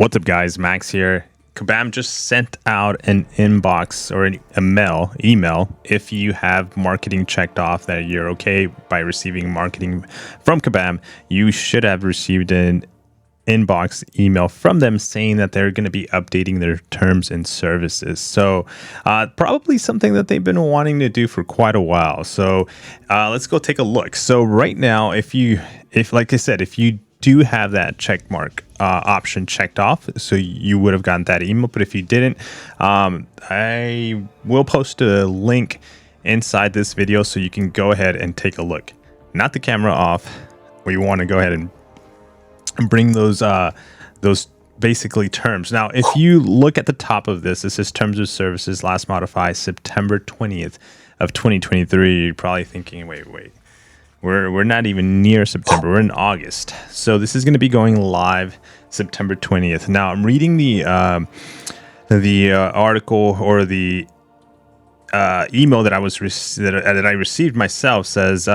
What's up, guys? Max here. Kabam just sent out an inbox or email. If you have marketing checked off that you're okay by receiving marketing from Kabam, you should have received an inbox email from them saying that they're going to be updating their terms and services. So probably something that they've been wanting to do for quite a while. So let's go take a look. So right now, if like I said, if you do have that check mark option checked off, so you would have gotten that email. But if you didn't, I will post a link inside this video so you can go ahead and take a look. Not the camera off. We want to go ahead and bring those basically terms. Now, if you look at the top of this, it says terms of services last modified September 20th of 2023. You're probably thinking, wait. We're not even near September. We're in August. So this is going to be going live September 20th. Now I'm reading the article or the email that I received myself. Says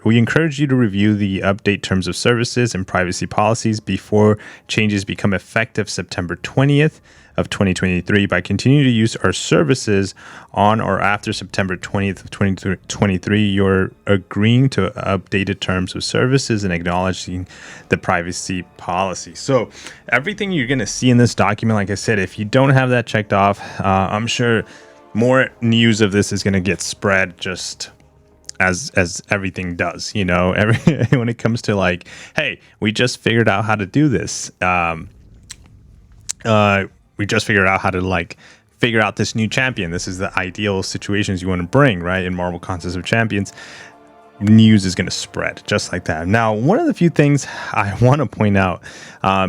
we encourage you to review the update terms of services and privacy policies before changes become effective September 20th of 2023. By continuing to use our services on or after September 20th of 2023, you're agreeing to updated terms of services and acknowledging the privacy policy. So everything you're going to see in this document, like I said, if you don't have that checked off, I'm sure more news of this is going to get spread just as everything does, you know, when it comes to like, hey, we just figured out how to do this. We just figured out how to figure out this new champion. This is the ideal situations you want to bring, right? In Marvel Contest of Champions, news is going to spread just like that. Now, one of the few things I want to point out,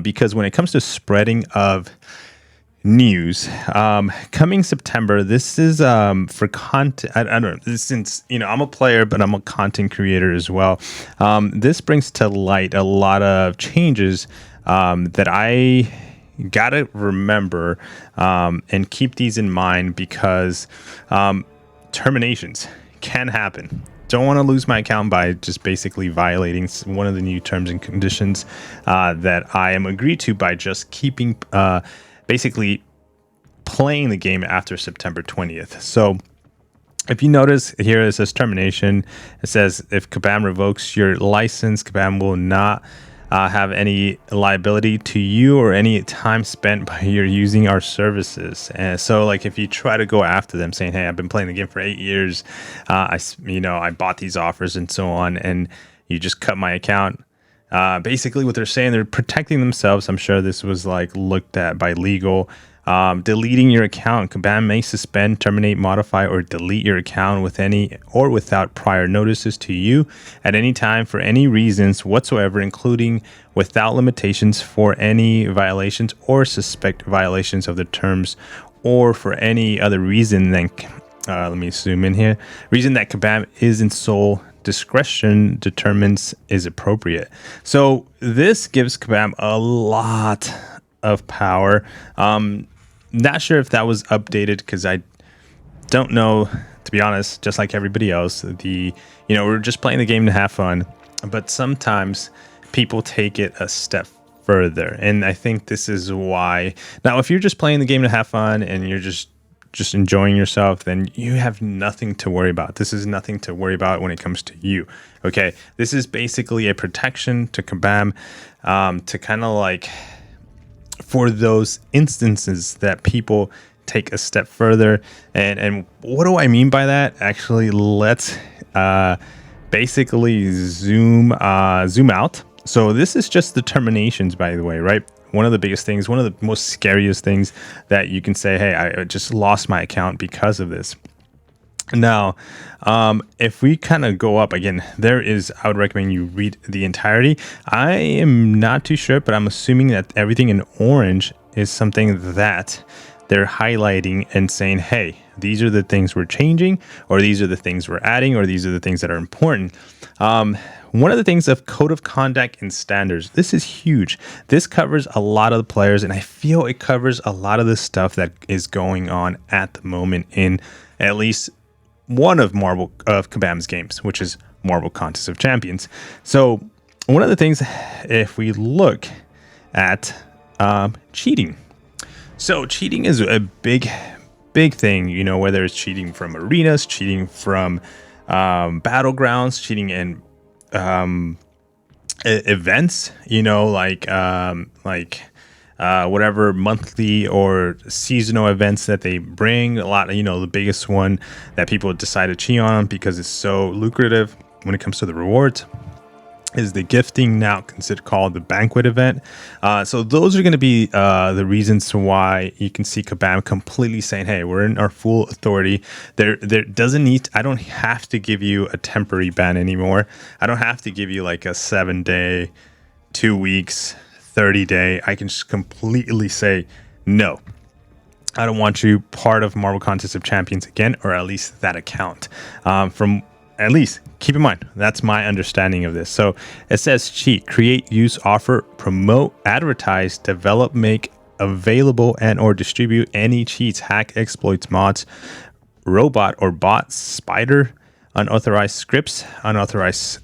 because when it comes to spreading of news, coming September, this is for content. I don't know, since I'm a player, but I'm a content creator as well. This brings to light a lot of changes that I gotta remember and keep these in mind, because terminations can happen. Don't want to lose my account by just basically violating one of the new terms and conditions that I am agreed to by just keeping basically playing the game after September 20th. So if you notice here, it says termination. It says if Kabam revokes your license, Kabam will not have any liability to you or any time spent by your using our services. And so like if you try to go after them saying, hey, I've been playing the game for 8 years, I bought these offers and so on, and you just cut my account, basically what they're saying, they're protecting themselves. I'm sure this was looked at by legal. Deleting your account. Kabam may suspend, terminate, modify, or delete your account with any or without prior notices to you at any time for any reasons whatsoever, including without limitations for any violations or suspect violations of the terms, or for any other reason than let me zoom in here. Reason that Kabam is in sole discretion determines is appropriate. So this gives Kabam a lot of power. Not sure if that was updated, because I don't know, to be honest. Just like everybody else, we're just playing the game to have fun, but sometimes people take it a step further, and I think this is why. Now, if you're just playing the game to have fun and you're just enjoying yourself, then you have nothing to worry about. This is nothing to worry about when it comes to you. Okay, this is basically a protection to Kabam, to kind of for those instances that people take a step further. And what do I mean by that? Actually, let's basically zoom out. So this is just the terminations, by the way, right? One of the biggest things, one of the most scariest things that you can say, hey, I just lost my account because of this. Now, if we kind of go up again, I would recommend you read the entirety. I am not too sure, but I'm assuming that everything in orange is something that they're highlighting and saying, hey, these are the things we're changing, or these are the things we're adding, or these are the things that are important. One of the things of code of conduct and standards, this is huge. This covers a lot of the players, and I feel it covers a lot of the stuff that is going on at the moment in at least one of Kabam's games, which is Marvel Contest of Champions. So one of the things, if we look at cheating. So cheating is a big thing, whether it's cheating from arenas, cheating from battlegrounds, cheating in events, whatever monthly or seasonal events that they bring. A lot, the biggest one that people decide to cheat on because it's so lucrative when it comes to the rewards is the gifting, now considered called the banquet event. So those are going to be the reasons why you can see Kabam completely saying, hey, we're in our full authority. There doesn't need, I don't have to give you a temporary ban anymore. I don't have to give you like a 7-day, 2 weeks, 30-day. I can just completely say, no, I don't want you part of Marvel Contest of Champions again, or at least that account. From at least, keep in mind, that's my understanding of this. So it says cheat, create, use, offer, promote, advertise, develop, make available, and or distribute any cheats, hack, exploits, mods, robot or bot, spider, unauthorized scripts, unauthorized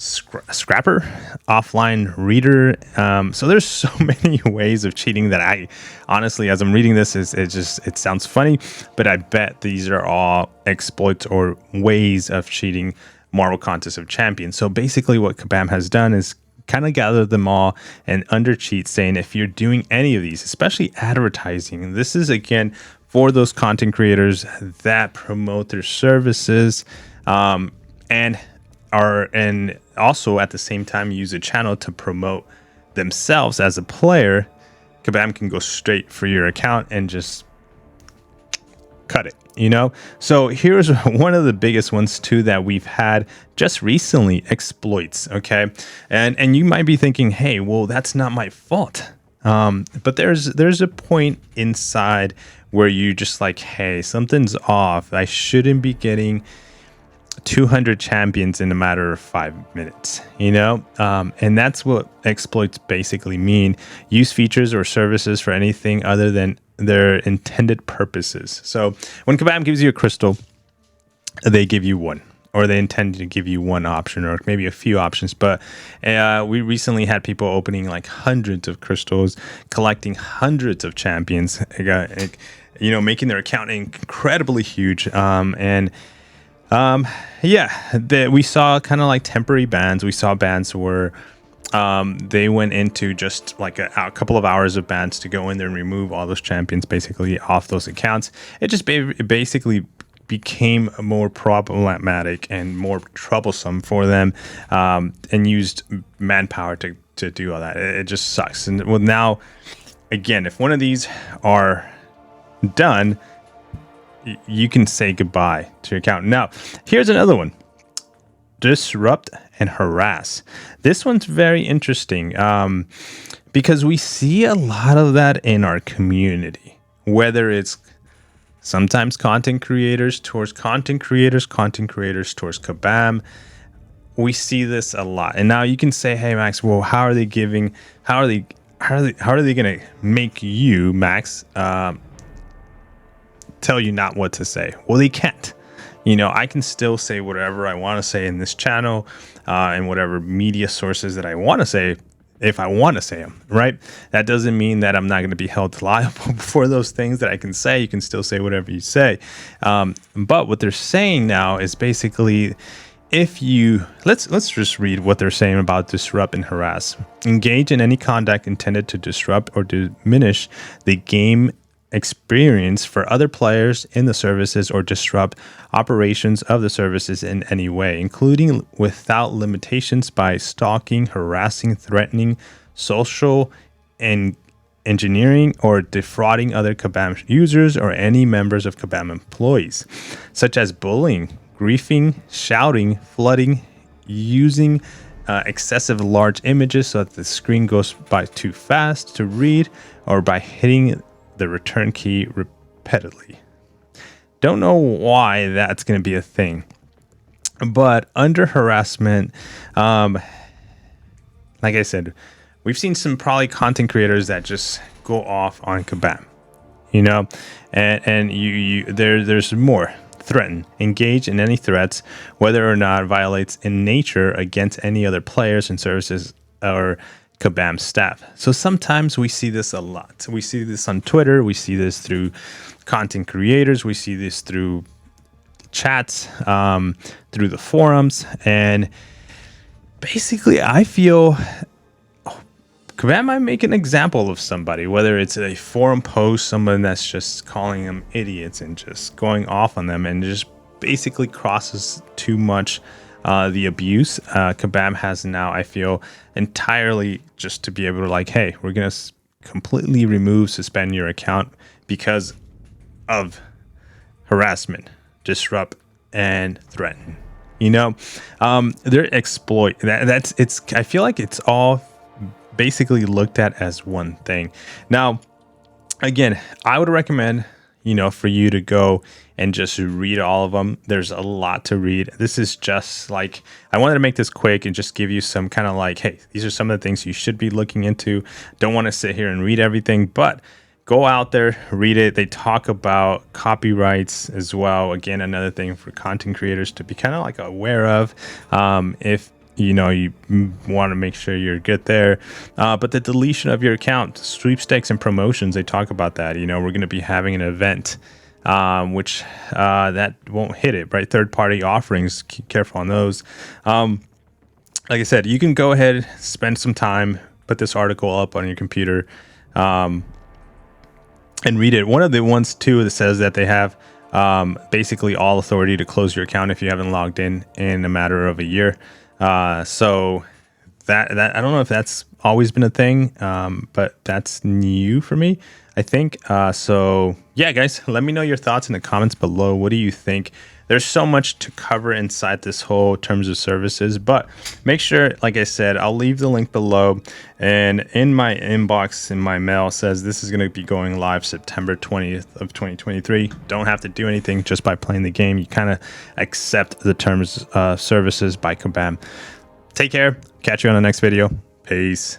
scrapper, offline reader. So there's so many ways of cheating that I honestly, as I'm reading this, it sounds funny, but I bet these are all exploits or ways of cheating Marvel Contest of Champions. So basically what Kabam has done is kind of gather them all and under cheat, saying if you're doing any of these, especially advertising, this is again for those content creators that promote their services and also at the same time use a channel to promote themselves as a player. Kabam can go straight for your account and just cut it, So here's one of the biggest ones too that we've had just recently, exploits. Okay. And you might be thinking, hey, well, that's not my fault. But there's a point inside where you just like, hey, something's off. I shouldn't be getting 200 champions in a matter of 5 minutes, and that's what exploits basically mean. Use features or services for anything other than their intended purposes. So when Kabam gives you a crystal, they give you one, or they intend to give you one option or maybe a few options. But we recently had people opening like hundreds of crystals, collecting hundreds of champions, making their account incredibly huge. We saw kind of like temporary bans. We saw bans where they went into just like a couple of hours of bans to go in there and remove all those champions basically off those accounts. It just basically became more problematic and more troublesome for them, and used manpower to do all that. It just sucks. And well, now again, if one of these are done, you can say goodbye to your account. Now, here's another one. Disrupt and harass. This one's very interesting because we see a lot of that in our community, whether it's sometimes content creators towards content creators towards Kabam. We see this a lot. And now you can say, hey, Max, well, how are they going to make you, Max, tell you not what to say? Well, they can't. I can still say whatever I want to say in this channel and whatever media sources that I want to say if I want to say them, right? That doesn't mean that I'm not going to be held liable for those things that I can say. You can still say whatever you say. But what they're saying now is basically, if you let's just read what they're saying about disrupt and harass. Engage in any conduct intended to disrupt or diminish the game experience for other players in the services or disrupt operations of the services in any way, including without limitations by stalking, harassing, threatening, social and engineering or defrauding other Kabam users or any members of Kabam employees, such as bullying, griefing, shouting, flooding, using excessive large images so that the screen goes by too fast to read, or by hitting the return key repeatedly. Don't know why that's going to be a thing, but under harassment, like I said, we've seen some probably content creators that just go off on Kabam, and there's more. Threaten, engage in any threats, whether or not violates in nature against any other players and services, or Kabam staff. So sometimes we see this a lot. We see this on Twitter. We see this through content creators. We see this through chats, through the forums. And basically, I feel Kabam might make an example of somebody, whether it's a forum post, someone that's just calling them idiots and just going off on them and just basically crosses too much the abuse. Kabam has now, I feel, entirely just to be able to like, hey, we're going to completely suspend your account because of harassment, disrupt, and threaten. You know, they're exploit. I feel like it's all basically looked at as one thing. Now, again, I would recommend, for you to go and just read all of them. There's a lot to read. This is just like, I wanted to make this quick and just give you some kind of like, hey, these are some of the things you should be looking into. Don't want to sit here and read everything, but go out there, read it. They talk about copyrights as well. Again, another thing for content creators to be kind of like aware of. If you want to make sure you're good there. But the deletion of your account, sweepstakes and promotions, they talk about that. We're going to be having an event, which that won't hit it, right? Third-party offerings, keep careful on those. Like I said, you can go ahead, spend some time, put this article up on your computer, and read it. One of the ones, too, that says that they have basically all authority to close your account if you haven't logged in a matter of a year. So that I don't know if that's always been a thing, but that's new for me, I think. So yeah, guys, let me know your thoughts in the comments below. What do you think? There's so much to cover inside this whole terms of services, but make sure, like I said, I'll leave the link below, and in my inbox, in my mail, says this is going to be going live September 20th of 2023. Don't have to do anything just by playing the game. You kind of accept the terms of services by Kabam. Take care. Catch you on the next video. Peace.